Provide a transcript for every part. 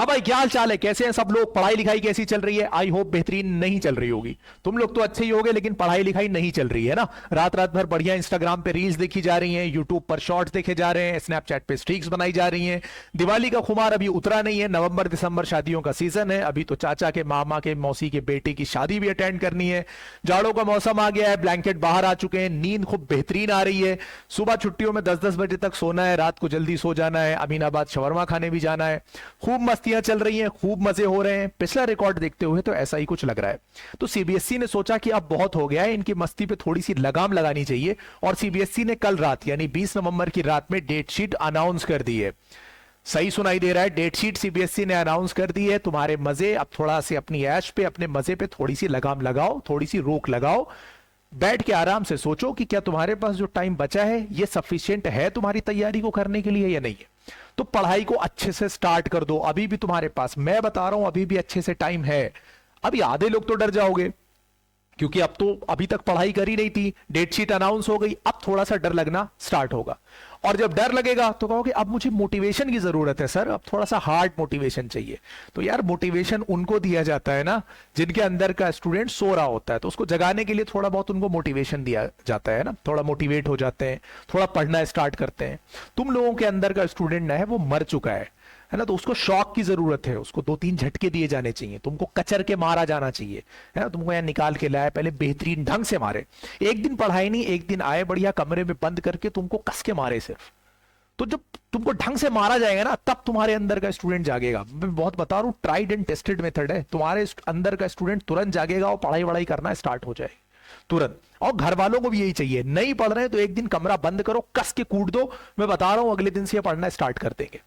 हाँ भाई, क्या हाल चाल है, कैसे हैं सब लोग, पढ़ाई लिखाई कैसी चल रही है? आई होप बेहतरीन नहीं चल रही होगी। तुम लोग तो अच्छे ही होगे, लेकिन पढ़ाई लिखाई नहीं चल रही है ना। रात रात भर बढ़िया इंस्टाग्राम पे रील्स देखी जा रही हैं, यूट्यूब पर शॉर्ट्स देखे जा रहे हैं, स्नैपचैट पे स्ट्रीक्स बनाई जा रही हैं। दिवाली का खुमार अभी उतरा नहीं है, नवंबर दिसंबर शादियों का सीजन है। अभी तो चाचा के, मामा के, मौसी के बेटे की शादी भी अटेंड करनी है। जाड़ों का मौसम आ गया है, ब्लैंकेट बाहर आ चुके हैं, नींद खूब बेहतरीन आ रही है। सुबह छुट्टियों में 10-10 बजे तक सोना है, रात को जल्दी सो जाना है, अमीनाबाद शवरमा खाने भी जाना है। खूब मस्तियां चल रही हैं, खूब मजे हो रहे हैं। पिछला रिकॉर्ड देखते हुए तो ऐसा ही कुछ लग रहा है। तो सीबीएसई ने सोचा कि अब बहुत हो गया है, इनकी मस्ती पे थोड़ी सी लगाम लगानी चाहिए। और सीबीएसई ने कल रात यानी 20 नवंबर की रात में डेट शीट अनाउंस कर दी है। सही सुनाई दे रहा है, डेट शीट सीबीएसई ने अनाउंस कर दी है। तुम्हारे मजे अब थोड़ा से अपनी ऐश पे, अपने मजे पे थोड़ी सी लगाम लगाओ, थोड़ी सी रोक लगाओ। बैठ के आराम से सोचो कि क्या तुम्हारे पास जो टाइम बचा है ये सफिशिएंट है तुम्हारी तैयारी को करने के लिए या नहीं है। तो पढ़ाई को अच्छे से स्टार्ट कर दो। अभी भी तुम्हारे पास, मैं बता रहा हूं, अभी भी अच्छे से टाइम है। अभी आधे लोग तो डर जाओगे, क्योंकि अब तो अभी तक पढ़ाई करी नहीं थी, डेट शीट अनाउंस हो गई, अब थोड़ा सा डर लगना स्टार्ट होगा। और जब डर लगेगा तो कहोगे अब मुझे मोटिवेशन की जरूरत है सर, अब थोड़ा सा हार्ड मोटिवेशन चाहिए। तो यार, मोटिवेशन उनको दिया जाता है ना जिनके अंदर का स्टूडेंट सो रहा होता है, तो उसको जगाने के लिए थोड़ा बहुत उनको मोटिवेशन दिया जाता है ना, थोड़ा मोटिवेट हो जाते हैं, थोड़ा पढ़ना स्टार्ट करते हैं। तुम लोगों के अंदर का स्टूडेंट है वो मर चुका है ना, तो उसको शॉक की जरूरत है, उसको 2-3 झटके दिए जाने चाहिए, तुमको कचर के मारा जाना चाहिए, है ना। तुमको यहाँ निकाल के लाया, पहले बेहतरीन ढंग से मारे। एक दिन पढ़ाई नहीं, एक दिन आए बढ़िया कमरे में बंद करके तुमको कस के मारे सिर्फ। तो जब तुमको ढंग से मारा जाएगा ना, तब तुम्हारे अंदर का स्टूडेंट जागेगा। मैं बहुत बता रहा हूँ, ट्राइड एंड टेस्टेड मेथड है। तुम्हारे अंदर का स्टूडेंट तुरंत जागेगा और पढ़ाई वढ़ाई करना स्टार्ट हो जाएगा तुरंत। और घर वालों को भी यही चाहिए, नहीं पढ़ रहे हैं तो एक दिन कमरा बंद करो, कस के कूट दो। मैं बता रहा हूं, अगले दिन से ये पढ़ना स्टार्ट कर देंगे।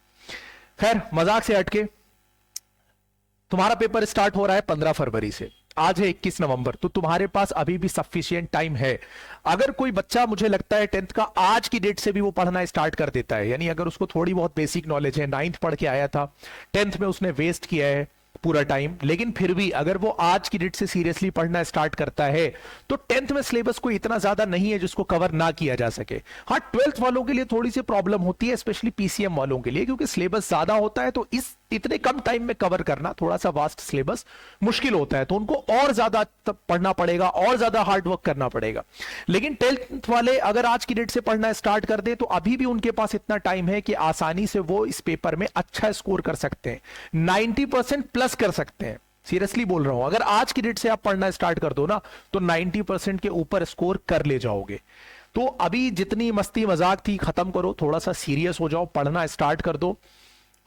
खैर, मजाक से हटके, तुम्हारा पेपर स्टार्ट हो रहा है 15 फरवरी से। आज है 21 नवंबर, तो तुम्हारे पास अभी भी सफिशिएंट टाइम है। अगर कोई बच्चा, मुझे लगता है 10th का आज की डेट से भी वो पढ़ना स्टार्ट कर देता है, यानी अगर उसको थोड़ी बहुत बेसिक नॉलेज है, 9th पढ़ के आया था, 10th में उसने वेस्ट किया है पूरा टाइम, लेकिन फिर भी अगर वो आज की डेट से सीरियसली पढ़ना स्टार्ट करता है तो 10th में सिलेबस कोई इतना ज्यादा नहीं है जिसको कवर ना किया जा सके। हाँ, 12th वालों के लिए थोड़ी सी प्रॉब्लम होती है, स्पेशली पीसीएम वालों के लिए, क्योंकि सिलेबस ज्यादा होता है, तो इस इतने कम टाइम में कवर करना, थोड़ा सा वास्ट सिलेबस, मुश्किल होता है, तो उनको और ज्यादा पढ़ना पड़ेगा, और ज्यादा हार्ड वर्क करना पड़ेगा। लेकिन 10th वाले अगर आज की डेट से पढ़ना स्टार्ट कर दे तो अभी भी उनके पास इतना टाइम है कि आसानी से वो इस पेपर में अच्छा स्कोर कर सकते हैं, 90% प्लस कर सकते हैं। सीरियसली बोल रहा हूं, अगर आज की डेट से आप पढ़ना स्टार्ट कर दो ना, तो 90% के ऊपर स्कोर कर ले जाओगे। तो अभी जितनी मस्ती मजाक थी खत्म करो, थोड़ा सा सीरियस हो जाओ, पढ़ना स्टार्ट कर दो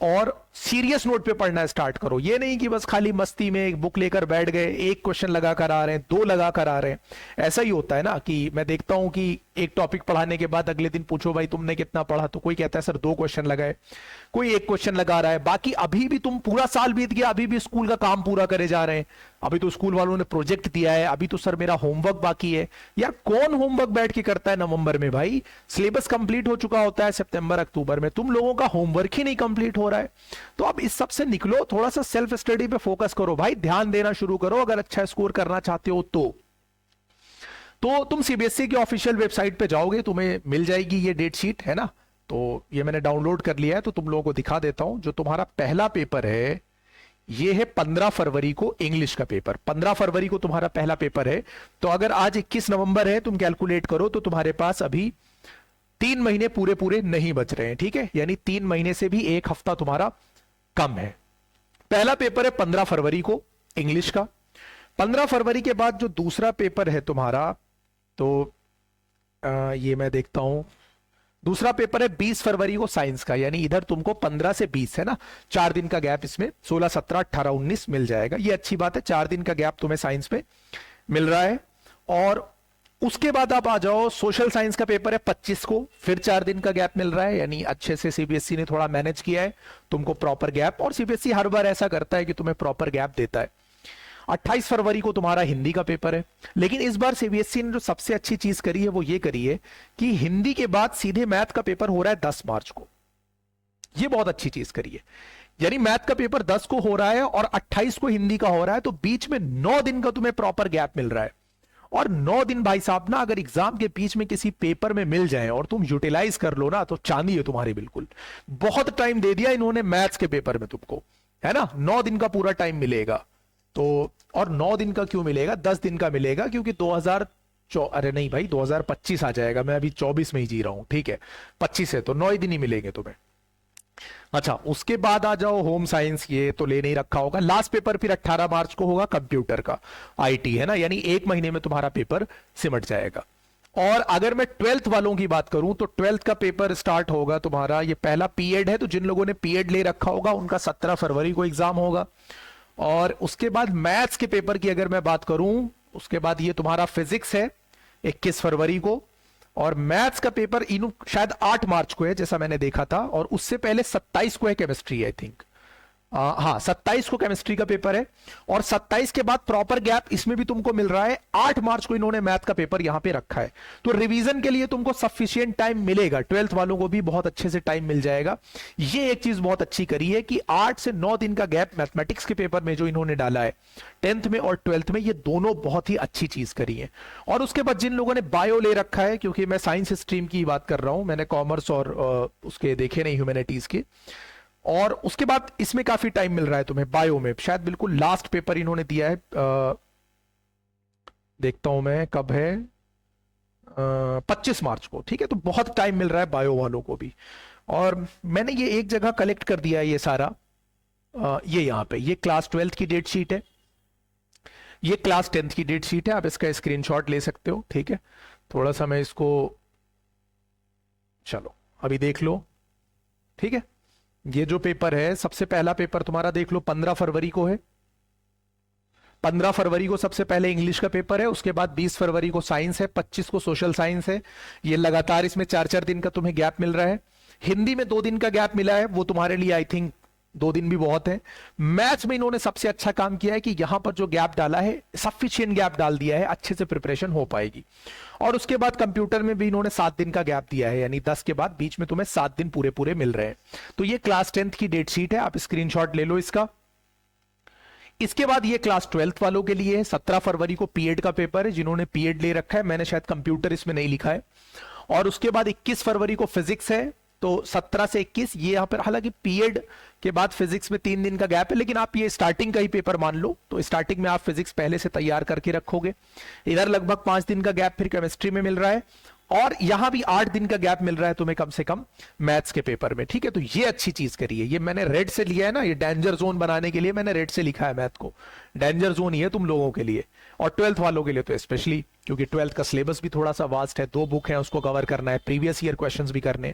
और सीरियस नोट पे पढ़ना स्टार्ट करो। ये नहीं कि बस खाली मस्ती में एक बुक लेकर बैठ गए, एक क्वेश्चन लगा कर आ रहे हैं, 2 लगा कर आ रहे हैं। ऐसा ही होता है ना कि मैं देखता हूं कि एक टॉपिक पढ़ाने के बाद अगले दिन पूछो भाई तुमने कितना पढ़ा, तो कोई कहता है सर 2 क्वेश्चन लगाए, कोई 1 क्वेश्चन लगा रहा है। बाकी अभी भी तुम, पूरा साल बीत गया, अभी भी स्कूल का काम पूरा करे जा रहे हैं। अभी तो स्कूल वालों ने प्रोजेक्ट दिया है, अभी तो सर मेरा होमवर्क बाकी है। यार, कौन होमवर्क बैठ के करता है नवंबर में? भाई, सिलेबस कंप्लीट हो चुका होता है सितंबर अक्टूबर में, तुम लोगों का होमवर्क ही नहीं कंप्लीट हो रहा है। तो अब इस सब से निकलो, थोड़ा सा सेल्फ स्टडी पे फोकस करो भाई, ध्यान देना शुरू करो अगर अच्छा स्कोर करना चाहते हो तो तुम सीबीएसई की ऑफिशियल वेबसाइट पे जाओगे, तुम्हें मिल जाएगी ये डेट शीट, है ना। तो ये मैंने डाउनलोड कर लिया है, तो तुम लोगों को दिखा देता हूं। जो तुम्हारा पहला पेपर है, ये है 15 फरवरी को इंग्लिश का पेपर। 15 फरवरी को तुम्हारा पहला पेपर है। तो अगर आज 21 नवंबर है, तुम कैलकुलेट करो तो तुम्हारे पास अभी 3 महीने पूरे पूरे नहीं बच रहे हैं, ठीक है। यानी 3 महीने से भी 1 हफ्ता तुम्हारा कम है। पहला पेपर है 15 फरवरी को इंग्लिश का। 15 फरवरी के बाद जो दूसरा पेपर है तुम्हारा, तो ये मैं देखता हूं, दूसरा पेपर है 20 फरवरी को साइंस का। यानी इधर तुमको 15 से 20 है ना, 4 दिन का गैप इसमें, 16, 17, 18, 19 मिल जाएगा। ये अच्छी बात है, 4 दिन का गैप तुम्हें साइंस में मिल रहा है। और उसके बाद आप आ जाओ, सोशल साइंस का पेपर है 25 को, फिर 4 दिन का गैप मिल रहा है। यानी अच्छे से सीबीएसई ने थोड़ा मैनेज किया है तुमको प्रॉपर गैप, और सीबीएसई हर बार ऐसा करता है कि तुम्हें प्रॉपर गैप देता है। 28 फरवरी को तुम्हारा हिंदी का पेपर है। लेकिन इस बार सीबीएसई ने जो सबसे अच्छी चीज करी है वो ये करी है कि हिंदी के बाद सीधे मैथ का पेपर हो रहा है 10 मार्च को। ये बहुत अच्छी चीज करी है, यानी मैथ का पेपर 10 को हो रहा है और 28 को हिंदी का हो रहा है, तो बीच में 9 दिन का तुम्हें प्रॉपर गैप मिल रहा है। और 9 दिन भाई साहब ना, अगर एग्जाम के बीच में किसी पेपर में मिल जाए और तुम यूटिलाइज कर लो ना, तो चांदी है तुम्हारी बिल्कुल। बहुत टाइम दे दिया इन्होंने मैथ्स के पेपर में तुमको, है ना, 9 दिन का पूरा टाइम मिलेगा। तो और 9 दिन का क्यों मिलेगा, 10 दिन का मिलेगा, क्योंकि 2000 अरे नहीं भाई 2025 आ जाएगा, मैं अभी 24 में ही जी रहा हूं, ठीक है 25 है, तो 9 दिन ही मिलेंगे तुम्हें। अच्छा, उसके बाद आ जाओ होम साइंस, ये तो ले नहीं रखा होगा। लास्ट पेपर फिर 18 मार्च को होगा कंप्यूटर का, आईटी है ना, यानी एक महीने में तुम्हारा पेपर सिमट जाएगा। और अगर मैं 12th वालों की बात करूं तो 12th का पेपर स्टार्ट होगा तुम्हारा, ये पहला पीएड है, तो जिन लोगों ने पीएड ले रखा होगा उनका 17 फरवरी को एग्जाम होगा। और उसके बाद मैथ्स के पेपर की अगर मैं बात करूं, उसके बाद ये तुम्हारा फिजिक्स है 21 फरवरी को, और मैथ्स का पेपर इन शायद 8 मार्च को है जैसा मैंने देखा था, और उससे पहले 27 को है केमिस्ट्री, आई थिंक। हाँ 27 को केमिस्ट्री का पेपर है, और 27 के बाद प्रॉपर गैप इसमें भी तुमको मिल रहा है, 8 मार्च को इन्होंने मैथ का पेपर यहां पे रखा है। तो रिवीजन के लिए तुमको सफिशिएंट टाइम मिलेगा, 12th वालों को भी बहुत अच्छे से टाइम मिल जाएगा। ये एक चीज बहुत अच्छी करी है कि 8 से 9 दिन का गैप मैथमेटिक्स के पेपर में जो इन्होंने डाला है 10th में और 12th में, ये दोनों बहुत ही अच्छी चीज करी है। और उसके बाद जिन लोगों ने बायो ले रखा है, क्योंकि मैं साइंस स्ट्रीम की बात कर रहा हूं, मैंने कॉमर्स और उसके देखे नहीं ह्यूमैनिटीज के, और उसके बाद इसमें काफी टाइम मिल रहा है तुम्हें बायो में, शायद बिल्कुल लास्ट पेपर इन्होंने दिया है, देखता हूं मैं कब है, 25 मार्च को, ठीक है। तो बहुत टाइम मिल रहा है बायो वालों को भी। और मैंने ये एक जगह कलेक्ट कर दिया है ये सारा, ये यहां पे, ये क्लास 12th की डेट शीट है, ये क्लास 10th की डेट शीट है, आप इसका स्क्रीनशॉट ले सकते हो, ठीक है। थोड़ा सा मैं इसको, चलो अभी देख लो, ठीक है। ये जो पेपर है, सबसे पहला पेपर तुम्हारा देख लो 15 फरवरी को है, 15 फरवरी को सबसे पहले इंग्लिश का पेपर है, उसके बाद 20 फरवरी को साइंस है, 25 को सोशल साइंस है। ये लगातार इसमें 4-4 दिन का तुम्हें गैप मिल रहा है। हिंदी में 2 दिन का गैप मिला है, वो तुम्हारे लिए आई थिंक 2 दिन भी बहुत है। मैथ्स में इन्होंने सबसे अच्छा काम किया है कि यहां पर जो गैप डाला है, सफिशिएंट गैप डाल दिया है, अच्छे से प्रिपरेशन हो पाएगी। और उसके बाद कंप्यूटर में भी इन्होंने 7 दिन का गैप दिया है, यानी 10 के बाद बीच में तुम्हें 7 दिन पूरे पूरे मिल रहे हैं। तो ये क्लास 10th की डेट शीट है, आप स्क्रीनशॉट ले लो इसका। इसके बाद ये क्लास 12th वालों के लिए है, 17 फरवरी को पीएड का पेपर है, जिन्होंने पीएड ले रखा है, मैंने शायद कंप्यूटर इसमें नहीं लिखा है। और उसके बाद 21 फरवरी को फिजिक्स है, तो 17 से 21 ये यहां पर, हालांकि पीएड के बाद फिजिक्स में 3 दिन का गैप है, लेकिन आप ये स्टार्टिंग का ही पेपर मान लो, तो स्टार्टिंग में आप फिजिक्स पहले से तैयार करके रखोगे। इधर लगभग 5 दिन का गैप फिर केमिस्ट्री में मिल रहा है, और यहां भी 8 दिन का गैप मिल रहा है तुम्हें कम से कम मैथ्स के पेपर में, ठीक है। तो ये अच्छी चीज करी है, ये मैंने रेड से लिया है ना, ये डेंजर जोन बनाने के लिए मैंने रेड से लिखा है मैथ को, डेंजर जोन ही है तुम लोगों के लिए, और 12th वालों के लिए तो स्पेशली, क्योंकि 12th का सिलेबस भी थोड़ा सा वास्ट है, 2 बुक है उसको कवर करना है, प्रीवियस ईयर क्वेश्चंस भी करने।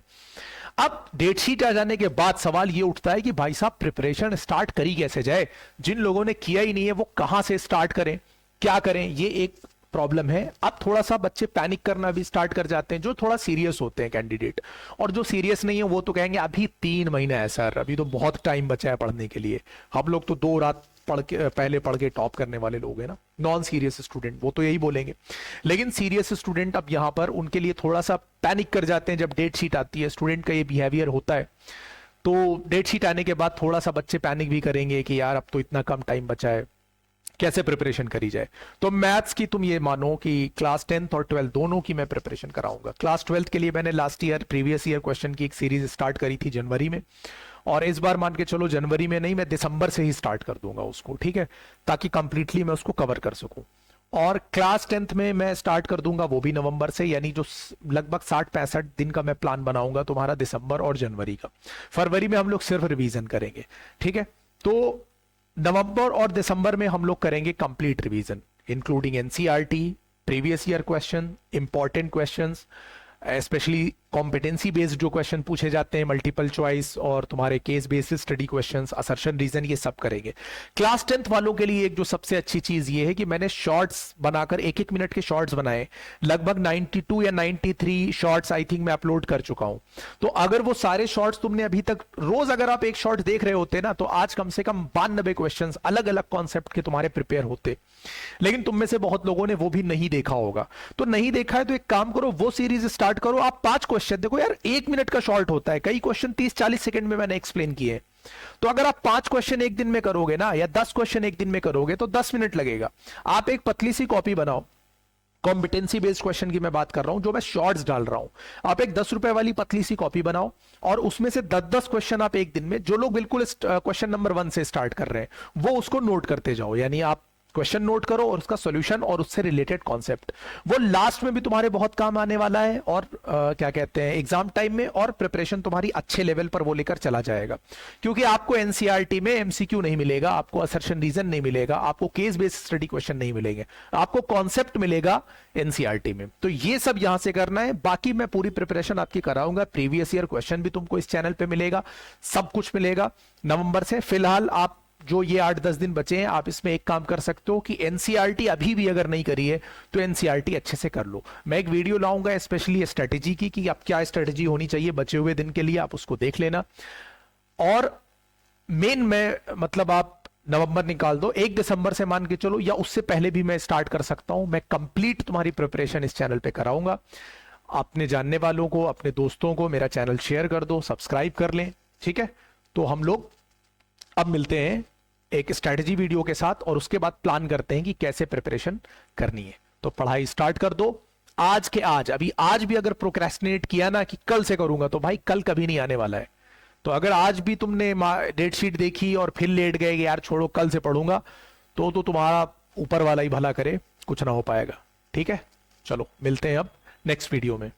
अब डेट शीट आ जाने के बाद सवाल ये उठता है कि भाई साहब प्रिपरेशन स्टार्ट करी कैसे जाए, जिन लोगों ने किया ही नहीं है वो कहां से स्टार्ट करें, क्या करें, ये एक प्रॉब्लम है। अब थोड़ा सा बच्चे पैनिक करना भी स्टार्ट कर जाते हैं, जो थोड़ा सीरियस होते हैं कैंडिडेट, और जो सीरियस नहीं है वो तो कहेंगे अभी 3 महीना है सर, अभी तो बहुत टाइम बचा है पढ़ने के लिए। हम लोग तो 2 रात पहले पढ़ के टॉप करने वाले लोग हैं ना, नॉन सीरियस स्टूडेंट वो तो यही बोलेंगे। लेकिन सीरियस स्टूडेंट अब यहां पर उनके लिए थोड़ा सा पैनिक कर जाते हैं जब डेट शीट आती है, स्टूडेंट का ये बिहेवियर होता है। तो डेट शीट आने के बाद थोड़ा सा बच्चे पैनिक भी करेंगे कि यार अब तो इतना कम टाइम बचा है, कैसे प्रिपरेशन करी जाए। तो मैथ्स की तुम ये मानो कि क्लास 10th और 12th दोनों की मैं प्रिपरेशन कराऊंगा। क्लास 12th के लिए मैंने last year previous year question की एक सीरीज स्टार्ट करी थी जनवरी में, और इस बार मान के चलो जनवरी में नहीं, मैं दिसंबर से ही स्टार्ट कर दूंगा उसको, ठीक है, ताकि कंप्लीटली मैं उसको कवर कर सकूं। और क्लास 10th में मैं स्टार्ट कर दूंगा वो भी नवंबर से, यानी जो लगभग 60-65 दिन का मैं प्लान बनाऊंगा तुम्हारा दिसंबर और जनवरी का। फरवरी में हम लोग सिर्फ रिवीजन करेंगे, ठीक है। तो नवंबर और दिसंबर में हम लोग करेंगे complete revision, including NCERT, previous year question, important questions, specially competency based जो क्वेश्चन पूछे जाते हैं, मल्टीपल चॉइस और तुम्हारे case based study questions, assertion reason, ये सब करेंगे। क्लास 10th वालों के लिए एक जो सबसे अच्छी चीज ये है कि मैंने शॉर्ट्स बनाकर 1-1 मिनट के शॉर्ट्स बनाए, लगभग 92 या 93 शॉर्ट्स आई थिंक मैं अपलोड कर चुका हूं। तो अगर वो सारे शॉर्ट्स तुमने अभी तक, रोज अगर आप एक शॉर्ट देख रहे होते ना, तो आज कम से कम 92 क्वेश्चन अलग अलग कॉन्सेप्ट के तुम्हारे प्रिपेयर होते। लेकिन तुम में से बहुत लोगों ने वो भी नहीं देखा होगा, तो नहीं देखा है तो एक काम करो, वो सीरीज स्टार्ट करो। आप 5 क्वेश्चन देखो यार, 1 मिनट का शॉर्ट होता है, कई क्वेश्चन 30-40 सेकंड में मैंने एक्सप्लेन किए। तो अगर आप 5 क्वेश्चन एक दिन में करोगे ना, या 10 क्वेश्चन एक दिन में करोगे, तो 10 मिनट लगेगा। आप एक पतली सी कॉपी बनाओ, कॉम्पिटेंसी बेस्ड क्वेश्चन की मैं बात कर रहा हूं, जो मैं शॉर्ट्स डाल रहा हूं। आप एक 10 रुपए वाली पतली सी कॉपी बनाओ और उसमें से 10-10 क्वेश्चन आप एक दिन में, जो लोग बिल्कुल क्वेश्चन नंबर 1 से स्टार्ट कर रहे हैं वो उसको नोट करते जाओ। यानी आप क्वेश्चन नोट करो और उसका सॉल्यूशन और उससे रिलेटेड कॉन्सेप्ट, वो लास्ट में भी तुम्हारे बहुत काम आने वाला है। और क्या कहते हैं, एग्जाम टाइम में और प्रिपरेशन तुम्हारी अच्छे लेवल पर वो लेकर चला जाएगा। क्योंकि आपको एनसीईआरटी में एमसीक्यू नहीं मिलेगा, आपको असर्शन रीजन नहीं मिलेगा, आपको केस बेस्ड स्टडी क्वेश्चन नहीं मिलेंगे, आपको कॉन्सेप्ट मिलेगा एनसीईआरटी में। तो ये सब यहां से करना है। बाकी मैं पूरी प्रिपरेशन आपकी कराऊंगा, प्रीवियस ईयर क्वेश्चन भी तुमको इस चैनल पे मिलेगा, सब कुछ मिलेगा नवंबर से। फिलहाल आप जो ये 8-10 दिन बचे हैं, आप इसमें एक काम कर सकते हो कि एनसीईआरटी अभी भी अगर नहीं करी है तो एनसीईआरटी अच्छे से कर लो। मैं एक वीडियो लाऊंगा स्पेशली स्ट्रेटेजी की, कि अब क्या स्ट्रेटेजी होनी चाहिए बचे हुए दिन के लिए, आप उसको देख लेना। और मेन में मतलब आप नवंबर निकाल दो, 1 दिसंबर से मान के चलो, या उससे पहले भी मैं स्टार्ट कर सकता हूं। मैं कंप्लीट तुम्हारी प्रिपरेशन इस चैनल पे कराऊंगा। अपने जानने वालों को, अपने दोस्तों को मेरा चैनल शेयर कर दो, सब्सक्राइब कर लें, ठीक है। तो हम लोग अब मिलते हैं एक स्ट्रेटजी वीडियो के साथ, और उसके बाद प्लान करते हैं कि कैसे प्रिपरेशन करनी है। तो पढ़ाई स्टार्ट कर दो आज के आज। अभी आज भी अगर प्रोक्रेस्टिनेट किया ना कि कल से करूंगा, तो भाई कल कभी नहीं आने वाला है। तो अगर आज भी तुमने डेट शीट देखी और फिर लेट गए कि यार छोड़ो कल से पढ़ूंगा, तो तुम्हारा ऊपर वाला ही भला करे, कुछ ना हो पाएगा। ठीक है, चलो मिलते हैं अब नेक्स्ट वीडियो में।